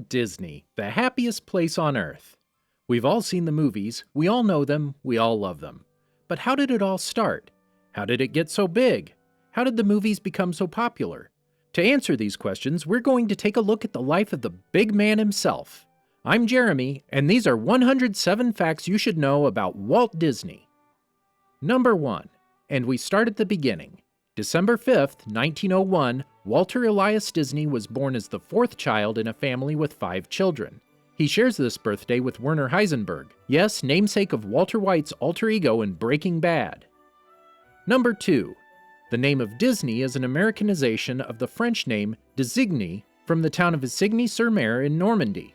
Disney, the happiest place on earth. We've all seen the movies, we all know them, we all love them. But how did it all start? How did it get so big? How did the movies become so popular? To answer these questions, we're going to take a look at the life of the big man himself. I'm Jeremy, and these are 107 facts you should know about Walt Disney. Number 1. And we start at the beginning. December 5th, 1901, Walter Elias Disney was born as the fourth child in a family with 5 children. He shares this birthday with Werner Heisenberg, yes, namesake of Walter White's alter ego in Breaking Bad. Number 2. The name of Disney is an Americanization of the French name Désigny from the town of Isigny-sur-Mer in Normandy.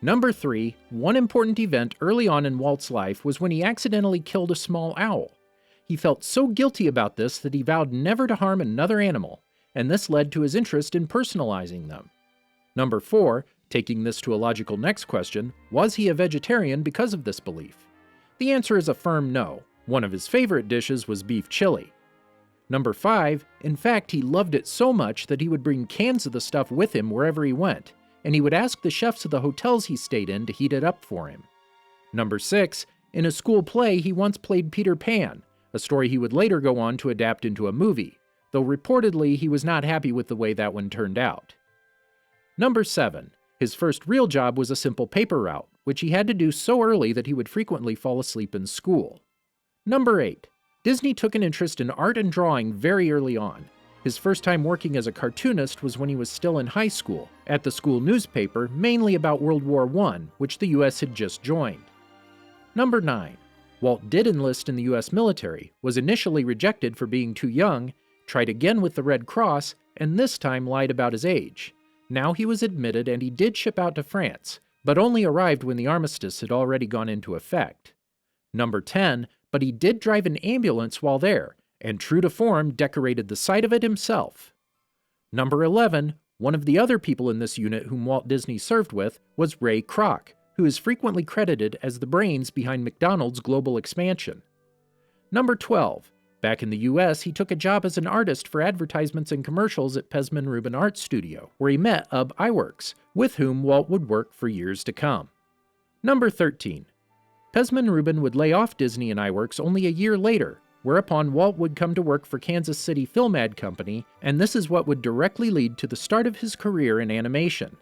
Number 3. One important event early on in Walt's life was when he accidentally killed a small owl. He felt so guilty about this that he vowed never to harm another animal, and this led to his interest in personalizing them. Number 4, taking this to a logical next question, was he a vegetarian because of this belief? The answer is a firm no. One of his favorite dishes was beef chili. Number 5, in fact, he loved it so much that he would bring cans of the stuff with him wherever he went, and he would ask the chefs of the hotels he stayed in to heat it up for him. Number 6, in a school play he once played Peter Pan, a story he would later go on to adapt into a movie, though reportedly he was not happy with the way that one turned out. Number 7. His first real job was a simple paper route, which he had to do so early that he would frequently fall asleep in school. Number 8. Disney took an interest in art and drawing very early on. His first time working as a cartoonist was when he was still in high school, at the school newspaper, mainly about World War I, which the US had just joined. Number 9. Walt did enlist in the US military, was initially rejected for being too young, tried again with the Red Cross, and this time lied about his age. Now he was admitted and he did ship out to France, but only arrived when the armistice had already gone into effect. Number 10, but he did drive an ambulance while there, and true to form, decorated the side of it himself. Number 11, one of the other people in this unit whom Walt Disney served with was Ray Kroc, who is frequently credited as the brains behind McDonald's global expansion. Number 12. Back in the US, he took a job as an artist for advertisements and commercials at Pesman Rubin Art Studio, where he met Ub Iwerks, with whom Walt would work for years to come. Number 13. Pesman Rubin would lay off Disney and Iwerks only a year later, whereupon Walt would come to work for Kansas City Film Ad Company, and this is what would directly lead to the start of his career in animation.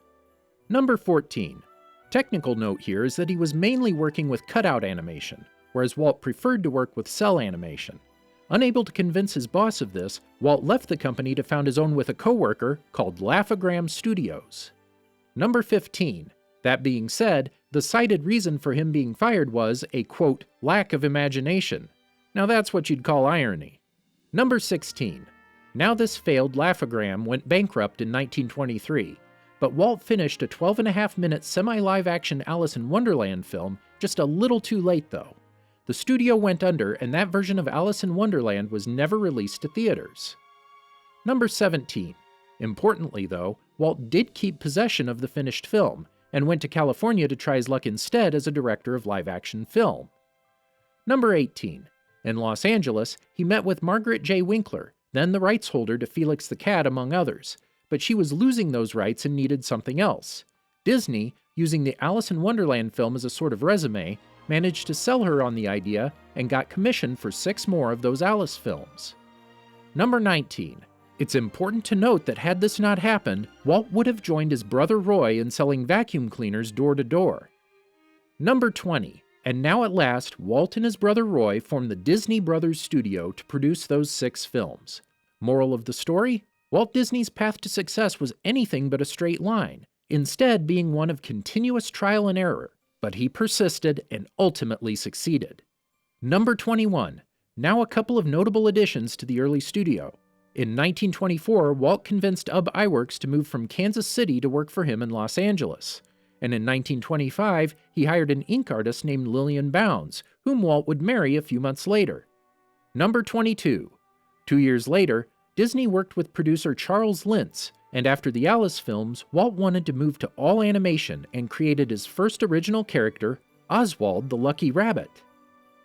Number 14. Technical note here is that he was mainly working with cutout animation, whereas Walt preferred to work with cell animation. Unable to convince his boss of this, Walt left the company to found his own with a co-worker called Laugh-O-Gram Studios. Number 15. That being said, the cited reason for him being fired was a, quote, lack of imagination. Now that's what you'd call irony. Number 16. Now this failed Laugh-O-Gram went bankrupt in 1923. But Walt finished a 12.5-minute semi-live-action Alice in Wonderland film just a little too late, though. The studio went under, and that version of Alice in Wonderland was never released to theaters. Number 17. Importantly, though, Walt did keep possession of the finished film, and went to California to try his luck instead as a director of live-action film. Number 18. In Los Angeles, he met with Margaret J. Winkler, then the rights holder to Felix the Cat, among others. But she was losing those rights and needed something else. Disney, using the Alice in Wonderland film as a sort of resume, managed to sell her on the idea and got commissioned for 6 more of those Alice films. Number 19. It's important to note that had this not happened, Walt would have joined his brother Roy in selling vacuum cleaners door to door. Number 20. And now at last, Walt and his brother Roy formed the Disney Brothers Studio to produce those 6 films. Moral of the story? Walt Disney's path to success was anything but a straight line, instead being one of continuous trial and error, but he persisted and ultimately succeeded. Number 21. Now a couple of notable additions to the early studio. In 1924, Walt convinced Ub Iwerks to move from Kansas City to work for him in Los Angeles. And in 1925, he hired an ink artist named Lillian Bounds, whom Walt would marry a few months later. Number 22. 2 years later, Disney worked with producer Charles Lintz, and after the Alice films, Walt wanted to move to all animation and created his first original character, Oswald the Lucky Rabbit.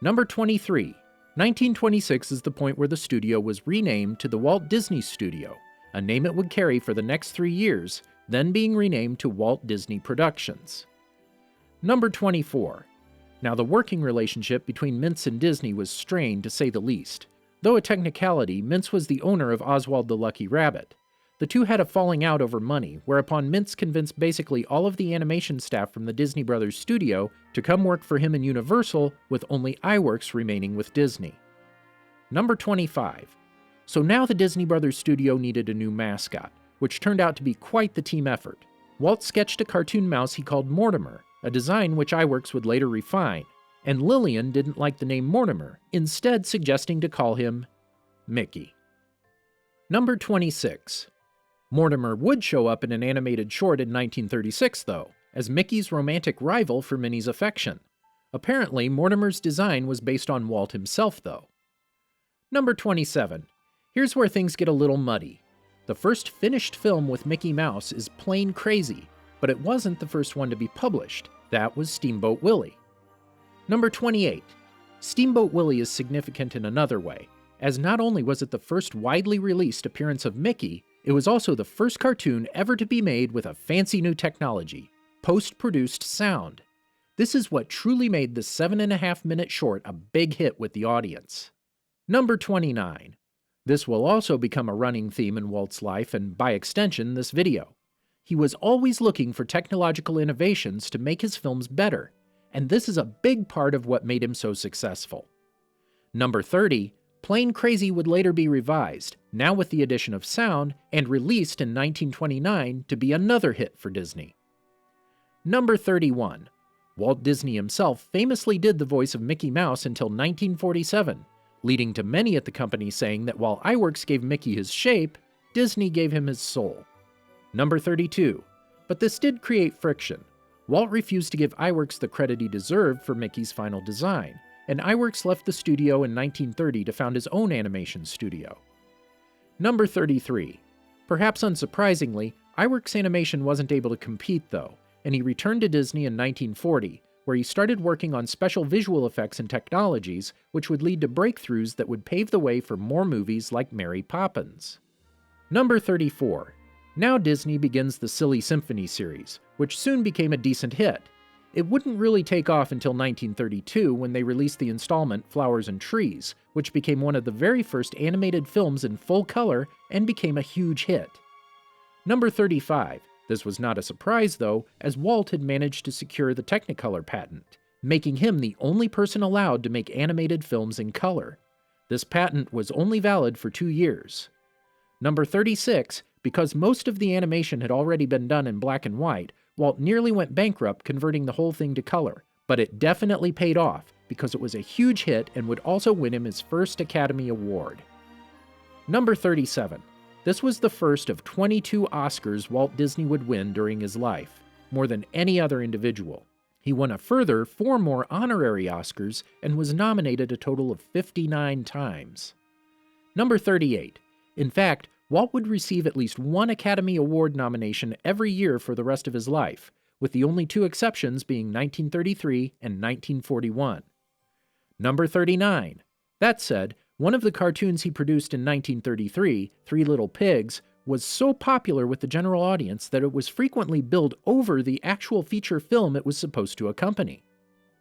Number 23. 1926 is the point where the studio was renamed to the Walt Disney Studio, a name it would carry for the next 3 years, then being renamed to Walt Disney Productions. Number 24. Now, the working relationship between Mintz and Disney was strained, to say the least. Though a technicality, Mintz was the owner of Oswald the Lucky Rabbit. The two had a falling out over money, whereupon Mintz convinced basically all of the animation staff from the Disney Brothers studio to come work for him in Universal, with only iWorks remaining with Disney. Number 25. So now the Disney Brothers studio needed a new mascot, which turned out to be quite the team effort. Walt sketched a cartoon mouse he called Mortimer, a design which iWorks would later refine, and Lillian didn't like the name Mortimer, instead suggesting to call him Mickey. Number 26. Mortimer would show up in an animated short in 1936, though, as Mickey's romantic rival for Minnie's affection. Apparently, Mortimer's design was based on Walt himself, though. Number 27. Here's where things get a little muddy. The first finished film with Mickey Mouse is Plain Crazy, but it wasn't the first one to be published. That was Steamboat Willie. Number 28. Steamboat Willie is significant in another way, as not only was it the first widely released appearance of Mickey, it was also the first cartoon ever to be made with a fancy new technology, post-produced sound. This is what truly made the 7.5-minute short a big hit with the audience. Number 29. This will also become a running theme in Walt's life and, by extension, this video. He was always looking for technological innovations to make his films better, and this is a big part of what made him so successful. Number 30. Plain Crazy would later be revised, now with the addition of sound, and released in 1929 to be another hit for Disney. Number 31. Walt Disney himself famously did the voice of Mickey Mouse until 1947, leading to many at the company saying that while iWorks gave Mickey his shape, Disney gave him his soul. Number 32. But this did create friction. Walt refused to give iWorks the credit he deserved for Mickey's final design, and iWorks left the studio in 1930 to found his own animation studio. Number 33. Perhaps unsurprisingly, iWorks Animation wasn't able to compete though, and he returned to Disney in 1940, where he started working on special visual effects and technologies which would lead to breakthroughs that would pave the way for more movies like Mary Poppins. Number 34. Now Disney begins the Silly Symphony series, which soon became a decent hit. It wouldn't really take off until 1932 when they released the installment Flowers and Trees, which became one of the very first animated films in full color and became a huge hit. Number 35. This was not a surprise though, as Walt had managed to secure the Technicolor patent, making him the only person allowed to make animated films in color. This patent was only valid for 2 years. Number 36. Because most of the animation had already been done in black and white, Walt nearly went bankrupt converting the whole thing to color, but it definitely paid off because it was a huge hit and would also win him his first Academy Award. Number 37. This was the first of 22 Oscars Walt Disney would win during his life, more than any other individual. He won a further 4 more honorary Oscars and was nominated a total of 59 times. Number 38. In fact, Walt would receive at least 1 Academy Award nomination every year for the rest of his life, with the only 2 exceptions being 1933 and 1941. Number 39. That said, one of the cartoons he produced in 1933, Three Little Pigs, was so popular with the general audience that it was frequently billed over the actual feature film it was supposed to accompany.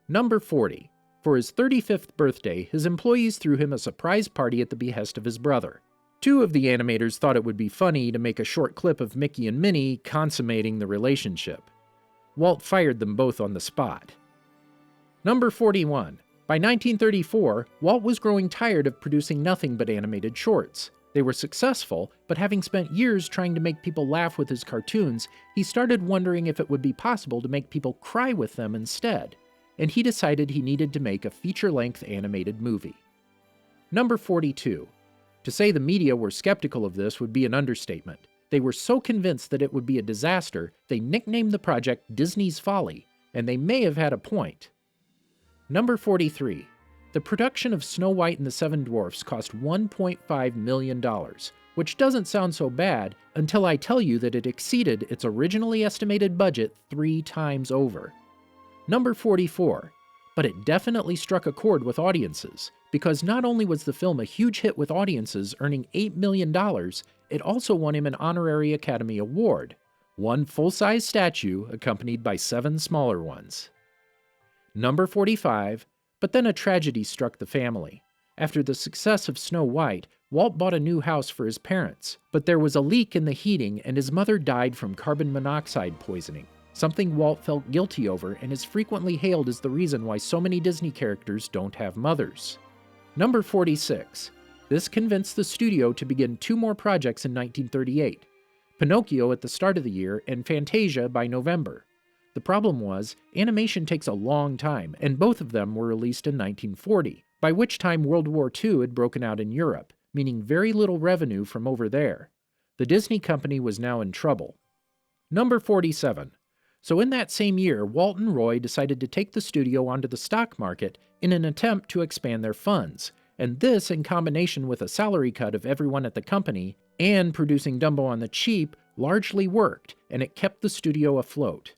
Number 40. For his 35th birthday, his employees threw him a surprise party at the behest of his brother. 2 of the animators thought it would be funny to make a short clip of Mickey and Minnie consummating the relationship. Walt fired them both on the spot. Number 41. By 1934, Walt was growing tired of producing nothing but animated shorts. They were successful, but having spent years trying to make people laugh with his cartoons, he started wondering if it would be possible to make people cry with them instead, and he decided he needed to make a feature-length animated movie. Number 42. To say the media were skeptical of this would be an understatement. They were so convinced that it would be a disaster, they nicknamed the project Disney's Folly, and they may have had a point. Number 43. The production of Snow White and the Seven Dwarfs cost $1.5 million, which doesn't sound so bad until I tell you that it exceeded its originally estimated budget 3 times over. Number 44. But it definitely struck a chord with audiences, because not only was the film a huge hit with audiences earning $8 million, it also won him an honorary Academy Award, one full-size statue accompanied by 7 smaller ones. Number 45, but then a tragedy struck the family. After the success of Snow White, Walt bought a new house for his parents, but there was a leak in the heating and his mother died from carbon monoxide poisoning, something Walt felt guilty over and is frequently hailed as the reason why so many Disney characters don't have mothers. Number 46. This convinced the studio to begin 2 more projects in 1938, Pinocchio at the start of the year and Fantasia by November. The problem was, animation takes a long time, and both of them were released in 1940, by which time World War II had broken out in Europe, meaning very little revenue from over there. The Disney company was now in trouble. Number 47. So in that same year, Walt and Roy decided to take the studio onto the stock market in an attempt to expand their funds, and this in combination with a salary cut of everyone at the company and producing Dumbo on the cheap largely worked, and it kept the studio afloat.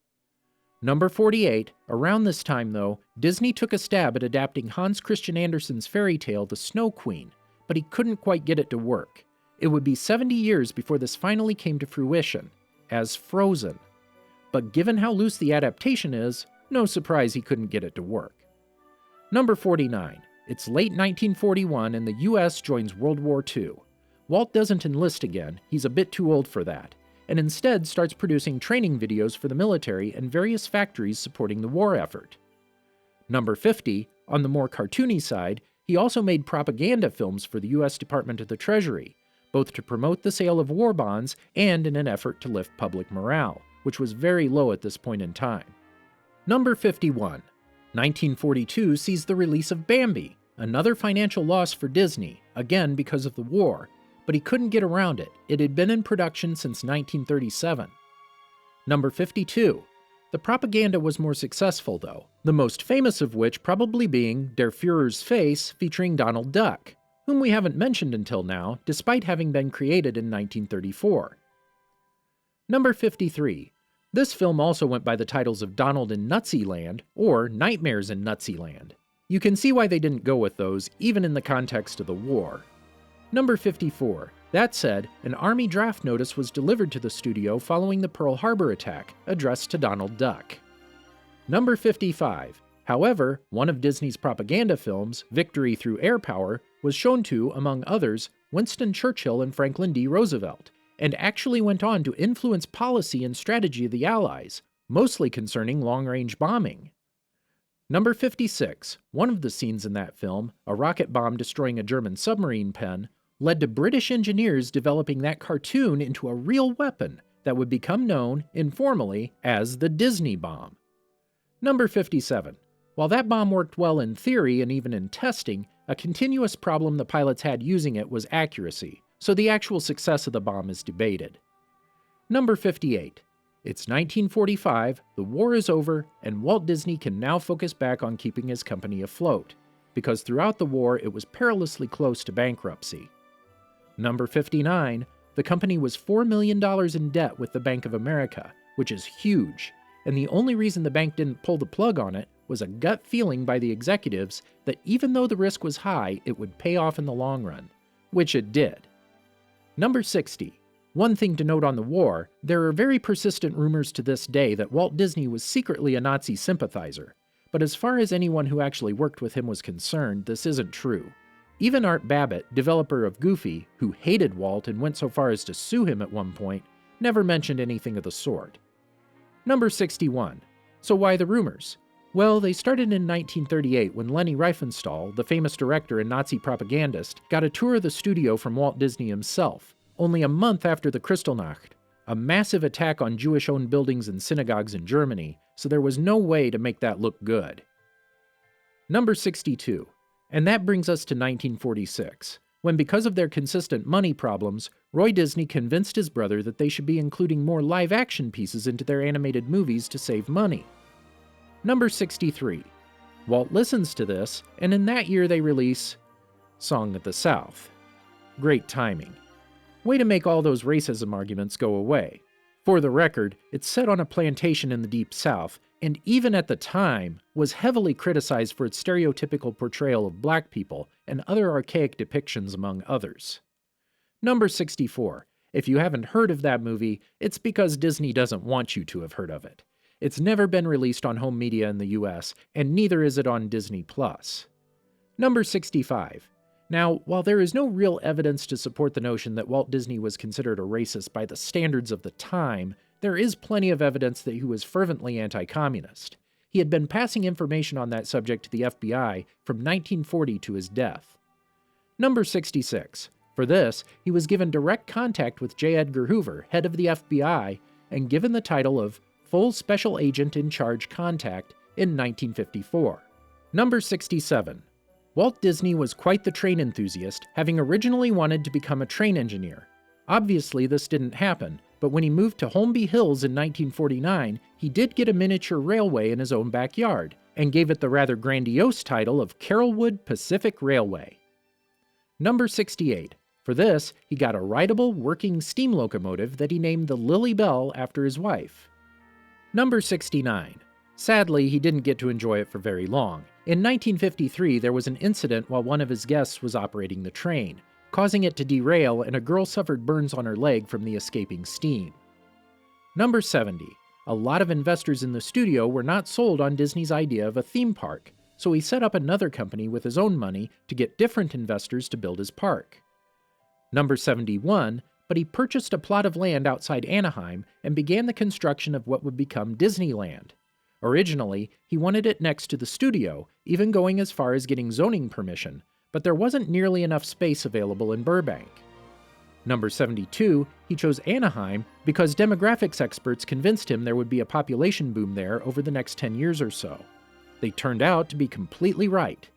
Number 48, around this time though, Disney took a stab at adapting Hans Christian Andersen's fairy tale The Snow Queen, but he couldn't quite get it to work. It would be 70 years before this finally came to fruition, as Frozen. But given how loose the adaptation is, no surprise he couldn't get it to work. Number 49, it's late 1941 and the US joins World War II. Walt doesn't enlist again, he's a bit too old for that, and instead starts producing training videos for the military and various factories supporting the war effort. Number 50, on the more cartoony side, he also made propaganda films for the US Department of the Treasury, both to promote the sale of war bonds and in an effort to lift public morale, which was very low at this point in time. Number 51, 1942 sees the release of Bambi, another financial loss for Disney, again because of the war, but he couldn't get around it. It had been in production since 1937. Number 52. The propaganda was more successful though, the most famous of which probably being Der Führer's Face featuring Donald Duck, whom we haven't mentioned until now, despite having been created in 1934. Number 53. This film also went by the titles of Donald in Nutsyland or Nightmares in Nutsyland. You can see why they didn't go with those, even in the context of the war. Number 54. That said, an Army draft notice was delivered to the studio following the Pearl Harbor attack, addressed to Donald Duck. Number 55. However, one of Disney's propaganda films, Victory Through Air Power, was shown to, among others, Winston Churchill and Franklin D. Roosevelt, and actually went on to influence policy and strategy of the Allies, mostly concerning long-range bombing. Number 56. One of the scenes in that film, a rocket bomb destroying a German submarine pen, led to British engineers developing that cartoon into a real weapon that would become known, informally, as the Disney bomb. Number 57. While that bomb worked well in theory and even in testing, a continuous problem the pilots had using it was accuracy, so the actual success of the bomb is debated. Number 58. It's 1945, the war is over, and Walt Disney can now focus back on keeping his company afloat, because throughout the war it was perilously close to bankruptcy. Number 59, the company was $4 million in debt with the Bank of America, which is huge, and the only reason the bank didn't pull the plug on it was a gut feeling by the executives that even though the risk was high, it would pay off in the long run, which it did. Number 60. One thing to note on the war, there are very persistent rumors to this day that Walt Disney was secretly a Nazi sympathizer, but as far as anyone who actually worked with him was concerned, this isn't true. Even Art Babbitt, developer of Goofy, who hated Walt and went so far as to sue him at one point, never mentioned anything of the sort. Number 61. So why the rumors? Well, they started in 1938 when Leni Riefenstahl, the famous director and Nazi propagandist, got a tour of the studio from Walt Disney himself, only a month after the Kristallnacht, a massive attack on Jewish-owned buildings and synagogues in Germany, so there was no way to make that look good. Number 62. And that brings us to 1946, when because of their consistent money problems, Roy Disney convinced his brother that they should be including more live-action pieces into their animated movies to save money. Number 63. Walt listens to this, and in that year they release Song of the South. Great timing. Way to make all those racism arguments go away. For the record, it's set on a plantation in the Deep South, and even at the time, was heavily criticized for its stereotypical portrayal of black people and other archaic depictions among others. Number 64. If you haven't heard of that movie, it's because Disney doesn't want you to have heard of it. It's never been released on home media in the US, and neither is it on Disney+. Number 65. Now, while there is no real evidence to support the notion that Walt Disney was considered a racist by the standards of the time, there is plenty of evidence that he was fervently anti-communist. He had been passing information on that subject to the FBI from 1940 to his death. Number 66. For this, he was given direct contact with J. Edgar Hoover, head of the FBI, and given the title of Full Special Agent in Charge Contact in 1954. Number 67. Walt Disney was quite the train enthusiast, having originally wanted to become a train engineer. Obviously, this didn't happen, but when he moved to Holmby Hills in 1949, he did get a miniature railway in his own backyard, and gave it the rather grandiose title of Carrollwood Pacific Railway. Number 68. For this, he got a rideable, working steam locomotive that he named the Lily Bell after his wife. Number 69. Sadly, he didn't get to enjoy it for very long. In 1953, there was an incident while one of his guests was operating the train, causing it to derail, and a girl suffered burns on her leg from the escaping steam. Number 70. A lot of investors in the studio were not sold on Disney's idea of a theme park, so he set up another company with his own money to get different investors to build his park. Number 71. But he purchased a plot of land outside Anaheim and began the construction of what would become Disneyland. Originally, he wanted it next to the studio, even going as far as getting zoning permission, but there wasn't nearly enough space available in Burbank. Number 72, he chose Anaheim because demographics experts convinced him there would be a population boom there over the next 10 years or so. They turned out to be completely right.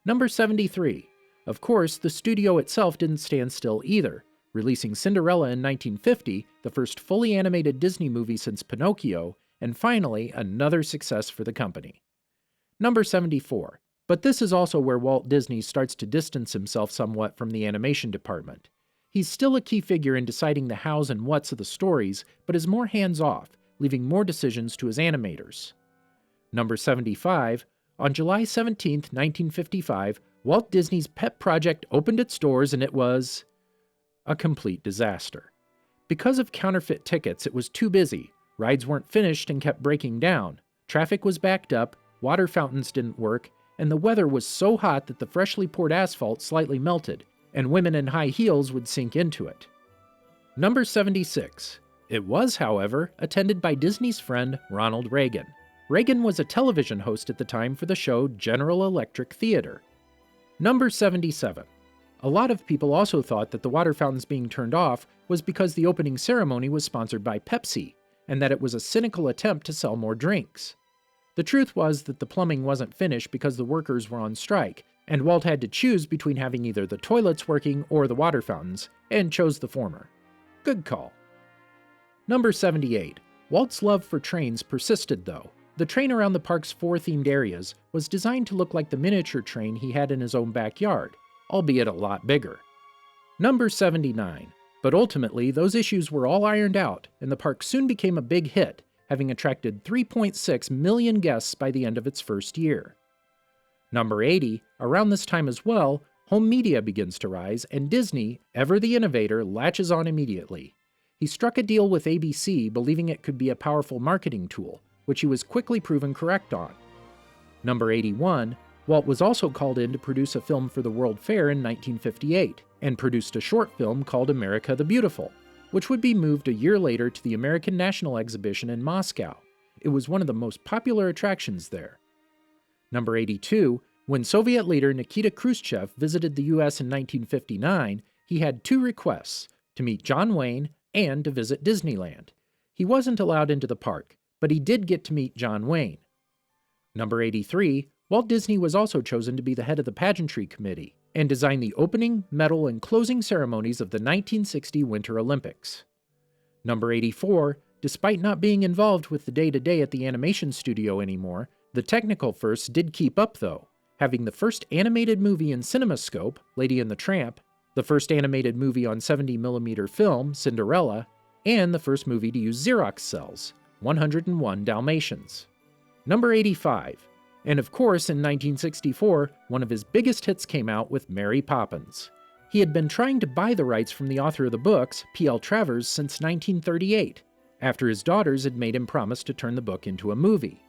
Number 73. Of course, the studio itself didn't stand still either, releasing Cinderella in 1950, the first fully animated Disney movie since Pinocchio, and finally, another success for the company. Number 74. But this is also where Walt Disney starts to distance himself somewhat from the animation department. He's still a key figure in deciding the hows and whats of the stories, but is more hands-off, leaving more decisions to his animators. Number 75. On July 17, 1955, Walt Disney's pet project opened its doors and it was a complete disaster. Because of counterfeit tickets, it was too busy. Rides weren't finished and kept breaking down. Traffic was backed up, water fountains didn't work, and the weather was so hot that the freshly poured asphalt slightly melted, and women in high heels would sink into it. Number 76. It was, however, attended by Disney's friend Ronald Reagan. Reagan was a television host at the time for the show General Electric Theater. Number 77. A lot of people also thought that the water fountains being turned off was because the opening ceremony was sponsored by Pepsi, and that it was a cynical attempt to sell more drinks. The truth was that the plumbing wasn't finished because the workers were on strike, and Walt had to choose between having either the toilets working or the water fountains, and chose the former. Good call. Number 78. Walt's love for trains persisted though. The train around the park's 4 themed areas was designed to look like the miniature train he had in his own backyard, albeit a lot bigger. Number 79. But ultimately, those issues were all ironed out, and the park soon became a big hit, having attracted 3.6 million guests by the end of its first year. Number 80. Around this time as well, home media begins to rise, and Disney, ever the innovator, latches on immediately. He struck a deal with ABC, believing it could be a powerful marketing tool, which he was quickly proven correct on. Number 81. Walt was also called in to produce a film for the World Fair in 1958, and produced a short film called America the Beautiful, which would be moved a year later to the American National Exhibition in Moscow. It was one of the most popular attractions there. Number 82. When Soviet leader Nikita Khrushchev visited the US in 1959, he had 2 requests: to meet John Wayne and to visit Disneyland. He wasn't allowed into the park, but he did get to meet John Wayne. Number 83. Walt Disney was also chosen to be the head of the pageantry committee, and designed the opening, medal, and closing ceremonies of the 1960 Winter Olympics. Number 84. Despite not being involved with the day-to-day at the animation studio anymore, the technical firsts did keep up though, having the first animated movie in CinemaScope, Lady and the Tramp, the first animated movie on 70mm film, Cinderella, and the first movie to use Xerox cells, 101 Dalmatians. Number 85. And of course, in 1964, one of his biggest hits came out with Mary Poppins. He had been trying to buy the rights from the author of the books, P.L. Travers, since 1938, after his daughters had made him promise to turn the book into a movie.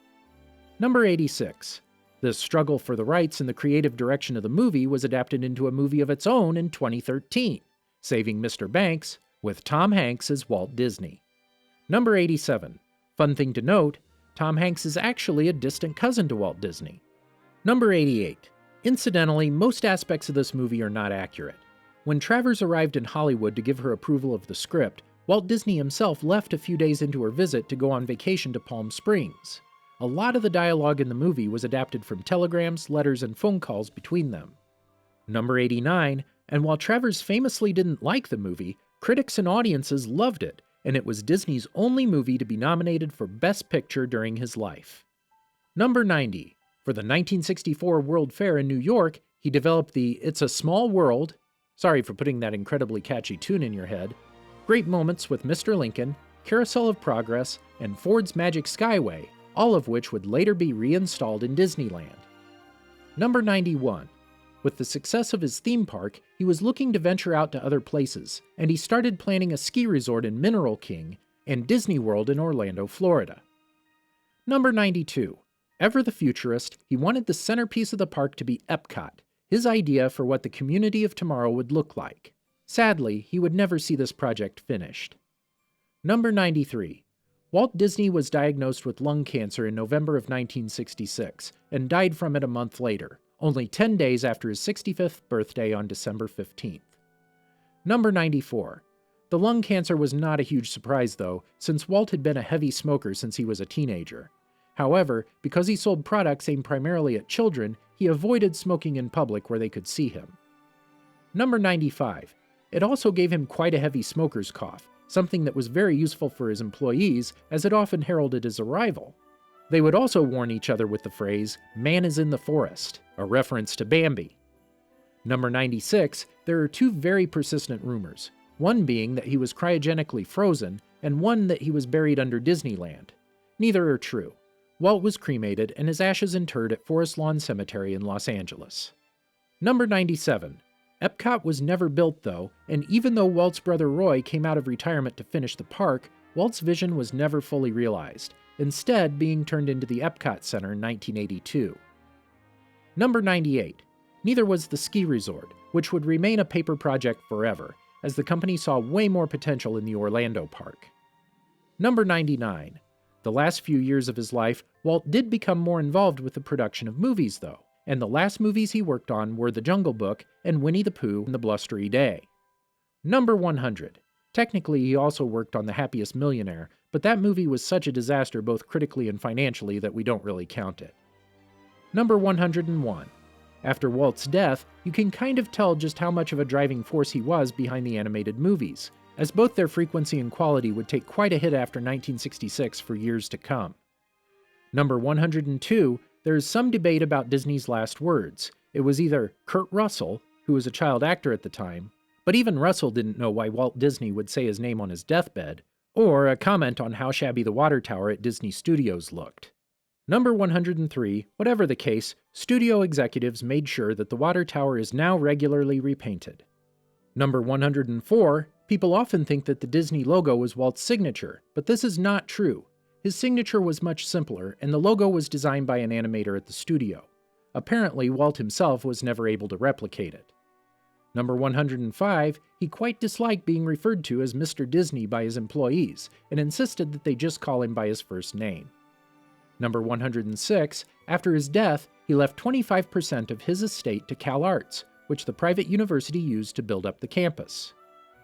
Number 86. The struggle for the rights and the creative direction of the movie was adapted into a movie of its own in 2013, Saving Mr. Banks, with Tom Hanks as Walt Disney. Number 87. Fun thing to note, Tom Hanks is actually a distant cousin to Walt Disney. Number 88. Incidentally, most aspects of this movie are not accurate. When Travers arrived in Hollywood to give her approval of the script, Walt Disney himself left a few days into her visit to go on vacation to Palm Springs. A lot of the dialogue in the movie was adapted from telegrams, letters, and phone calls between them. Number 89, and while Travers famously didn't like the movie, critics and audiences loved it, and it was Disney's only movie to be nominated for Best Picture during his life. Number 90. For the 1964 World Fair in New York, he developed the It's a Small World, sorry for putting that incredibly catchy tune in your head, Great Moments with Mr. Lincoln, Carousel of Progress, and Ford's Magic Skyway, all of which would later be reinstalled in Disneyland. Number 91. With the success of his theme park, he was looking to venture out to other places, and he started planning a ski resort in Mineral King and Disney World in Orlando, Florida. Number 92. Ever the futurist, he wanted the centerpiece of the park to be Epcot, his idea for what the community of tomorrow would look like. Sadly, he would never see this project finished. Number 93. Walt Disney was diagnosed with lung cancer in November of 1966 and died from it a month later, only 10 days after his 65th birthday on December 15th. Number 94. The lung cancer was not a huge surprise though, since Walt had been a heavy smoker since he was a teenager. However, because he sold products aimed primarily at children, he avoided smoking in public where they could see him. Number 95. It also gave him quite a heavy smoker's cough, something that was very useful for his employees as it often heralded his arrival. They would also warn each other with the phrase, "Man is in the forest," a reference to Bambi. Number 96, there are two very persistent rumors, one being that he was cryogenically frozen, and one that he was buried under Disneyland. Neither are true. Walt was cremated and his ashes interred at Forest Lawn Cemetery in Los Angeles. Number 97. Epcot was never built though, and even though Walt's brother Roy came out of retirement to finish the park, Walt's vision was never fully realized, instead being turned into the Epcot Center in 1982. Number 98. Neither was the ski resort, which would remain a paper project forever, as the company saw way more potential in the Orlando park. Number 99. The last few years of his life, Walt did become more involved with the production of movies though, and the last movies he worked on were The Jungle Book and Winnie the Pooh and the Blustery Day. Number 100. Technically, he also worked on The Happiest Millionaire, but that movie was such a disaster both critically and financially that we don't really count it. Number 101. After Walt's death, you can kind of tell just how much of a driving force he was behind the animated movies, as both their frequency and quality would take quite a hit after 1966 for years to come. Number 102. There is some debate about Disney's last words. It was either Kurt Russell, who was a child actor at the time, but even Russell didn't know why Walt Disney would say his name on his deathbed, or a comment on how shabby the water tower at Disney Studios looked. Number 103, whatever the case, studio executives made sure that the water tower is now regularly repainted. Number 104, people often think that the Disney logo was Walt's signature, but this is not true. His signature was much simpler, and the logo was designed by an animator at the studio. Apparently, Walt himself was never able to replicate it. Number 105, he quite disliked being referred to as Mr. Disney by his employees, and insisted that they just call him by his first name. Number 106, after his death, he left 25% of his estate to CalArts, which the private university used to build up the campus.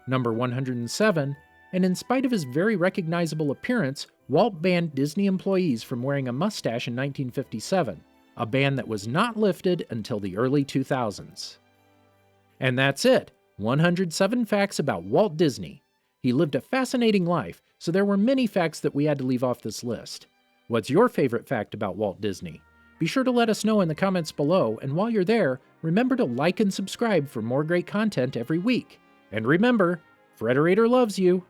Number 107, and in spite of his very recognizable appearance, Walt banned Disney employees from wearing a mustache in 1957, a ban that was not lifted until the early 2000s. And that's it, 107 facts about Walt Disney. He lived a fascinating life, so there were many facts that we had to leave off this list. What's your favorite fact about Walt Disney? Be sure to let us know in the comments below, and while you're there, remember to like and subscribe for more great content every week. And remember, Frederator loves you!